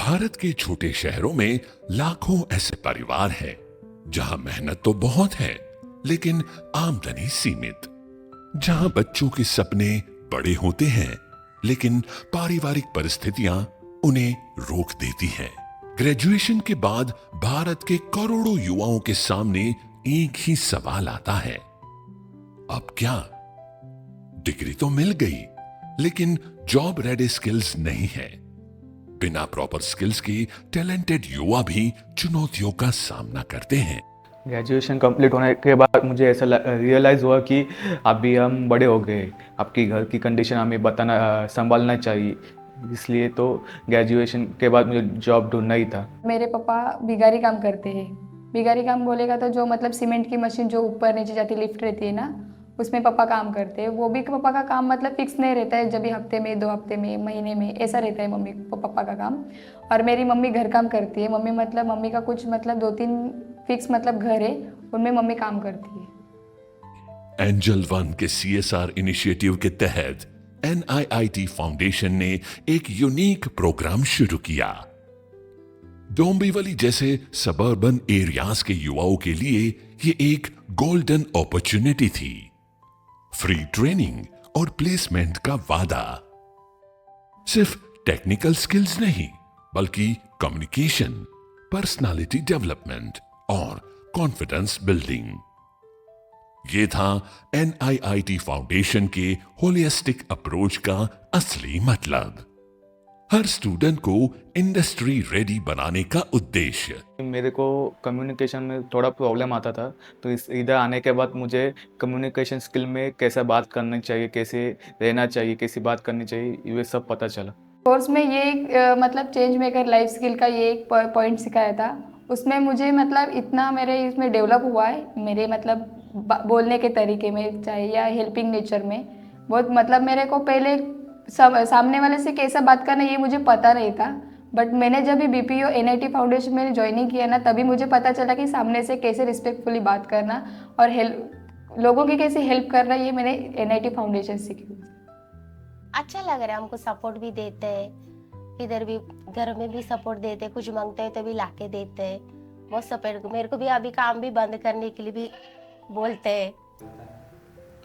भारत के छोटे शहरों में लाखों ऐसे परिवार हैं जहां मेहनत तो बहुत है लेकिन आमदनी सीमित, जहां बच्चों के सपने बड़े होते हैं लेकिन पारिवारिक परिस्थितियां उन्हें रोक देती हैं। ग्रेजुएशन के बाद भारत के करोड़ों युवाओं के सामने एक ही सवाल आता है, अब क्या? डिग्री तो मिल गई लेकिन जॉब रेडी स्किल्स नहीं है। बिना प्रॉपर स्किल्स के टैलेंटेड युवा भी चुनौतियों का सामना करते हैं। ग्रेजुएशन कंप्लीट होने के बाद मुझे ऐसा रियलाइज़ हुआ कि अभी हम बड़े हो गए, आपकी घर की कंडीशन हमें बताना संभालना चाहिए, इसलिए तो ग्रेजुएशन के बाद मुझे जॉब ढूंढना ही था। मेरे पापा बिगारी काम करते हैं। बिगारी काम बोलेगा तो जो मतलब सीमेंट की मशीन जो ऊपर नीचे जाती लिफ्ट रहती है ना, उसमें पापा काम करते हैं। वो भी पापा का काम मतलब फिक्स नहीं रहता है, जब भी हफ्ते में 2 हफ्ते में महीने में ऐसा रहता है मम्मी पापा का काम। और मेरी मम्मी घर काम करती है। मम्मी का कुछ मतलब 2-3 फिक्स मतलब घर है, उनमें मम्मी काम करती है। एंजल वन के CSR इनिशिएटिव के तहत NIIT फाउंडेशन ने एक यूनिक प्रोग्राम शुरू किया। डोंबिवली जैसे सबर्बन एरियाज के युवाओं के लिए ये एक गोल्डन अपॉर्चुनिटी थी। फ्री ट्रेनिंग और प्लेसमेंट का वादा। सिर्फ टेक्निकल स्किल्स नहीं बल्कि कम्युनिकेशन, पर्सनालिटी डेवलपमेंट और कॉन्फिडेंस बिल्डिंग। ये था NIIT फाउंडेशन के होलिस्टिक अप्रोच का असली मतलब। हर स्टूडेंट को इंडस्ट्री रेडी बनाने का उद्देश्य। मेरे को कम्युनिकेशन में थोड़ा प्रॉब्लम आता था, तो इधर आने के बाद मुझे कम्युनिकेशन स्किल में कैसे बात करनी चाहिए, कैसे रहना चाहिए, कैसी बात करनी चाहिए, ये सब पता चला। कोर्स में ये एक मतलब चेंज मेकर लाइफ स्किल का ये एक पॉइंट सिखाया था। उसमें मुझे मतलब इतना मेरे इसमें डेवलप हुआ है, मेरे मतलब बोलने के तरीके में चाहे या हेल्पिंग नेचर में बहुत मतलब मेरे को पहले सामने वाले से कैसा बात करना ये मुझे पता नहीं था। बट मैंने जब भी BPO NIT फाउंडेशन में ज्वाइनिंग किया ना, तभी मुझे पता चला कि सामने से कैसे रिस्पेक्टफुली बात करना और लोगों की कैसे हेल्प करना, ये मैंने NIT फाउंडेशन सीखी। अच्छा लग रहा है, हमको सपोर्ट भी देते हैं, इधर भी घर में भी सपोर्ट देते हैं, कुछ मांगते हैं तो भी लाके देते हैं, बहुत सपोर्ट। मेरे को भी अभी काम भी बंद करने के लिए भी बोलते हैं।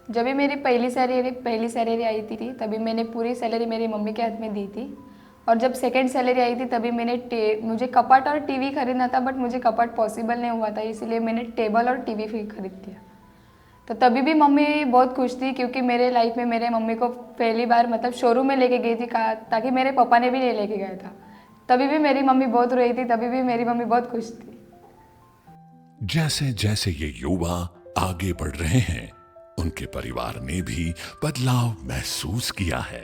जब भी मेरी पहली सैलरी आई थी तभी मैंने पूरी सैलरी मेरी मम्मी के हाथ में दी थी। और जब सेकंड सैलरी आई थी तभी मुझे कपट और टीवी खरीदना था, बट मुझे कपट पॉसिबल नहीं हुआ था, इसलिए मैंने टेबल और टीवी खरीद दिया। तो तभी भी मम्मी बहुत खुश थी, क्योंकि मेरे लाइफ में मेरे मम्मी को पहली बार मतलब शोरूम में लेके गई थी, ताकि मेरे पापा ने भी नहीं लेके गया था। तभी भी मेरी मम्मी बहुत रोई थी, तभी भी मेरी मम्मी बहुत खुश थी। जैसे जैसे ये युवा आगे बढ़ रहे हैं, उनके परिवार ने भी बदलाव महसूस किया है।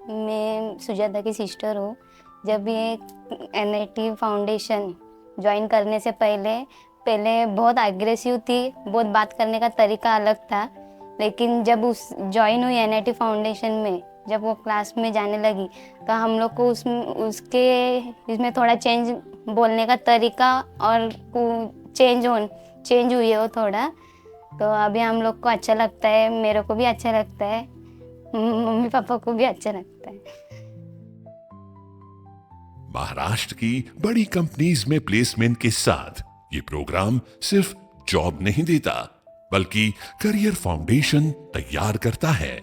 मैं सुजाता की सिस्टर हूँ। जब ये NIT फाउंडेशन ज्वाइन करने से पहले बहुत एग्रेसिव थी, बहुत बात करने का तरीका अलग था। लेकिन जब ज्वाइन हुई NIT फाउंडेशन में, जब वो क्लास में जाने लगी तो हम लोग को इसमें थोड़ा चेंज, बोलने का तरीका और चेंज हुई है वो थोड़ा। तो अभी हम लोग को अच्छा लगता है, मेरे को भी अच्छा लगता है, मम्मी पापा को भी अच्छा लगता है। महाराष्ट्र की बड़ी कंपनीज में प्लेसमेंट के साथ ये प्रोग्राम सिर्फ जॉब नहीं देता बल्कि करियर फाउंडेशन तैयार करता है।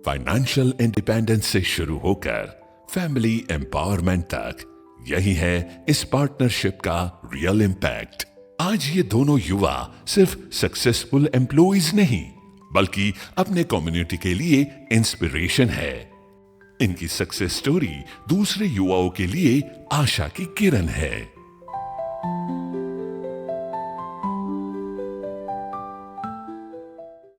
फाइनेंशियल इंडिपेंडेंस से शुरू होकर फैमिली एम्पावरमेंट तक, यही है इस पार्टनरशिप का रियल इम्पैक्ट। आज ये दोनों युवा सिर्फ सक्सेसफुल एम्प्लॉइज नहीं बल्कि अपने कम्युनिटी के लिए इंस्पिरेशन है। इनकी सक्सेस स्टोरी दूसरे युवाओं के लिए आशा की किरण है।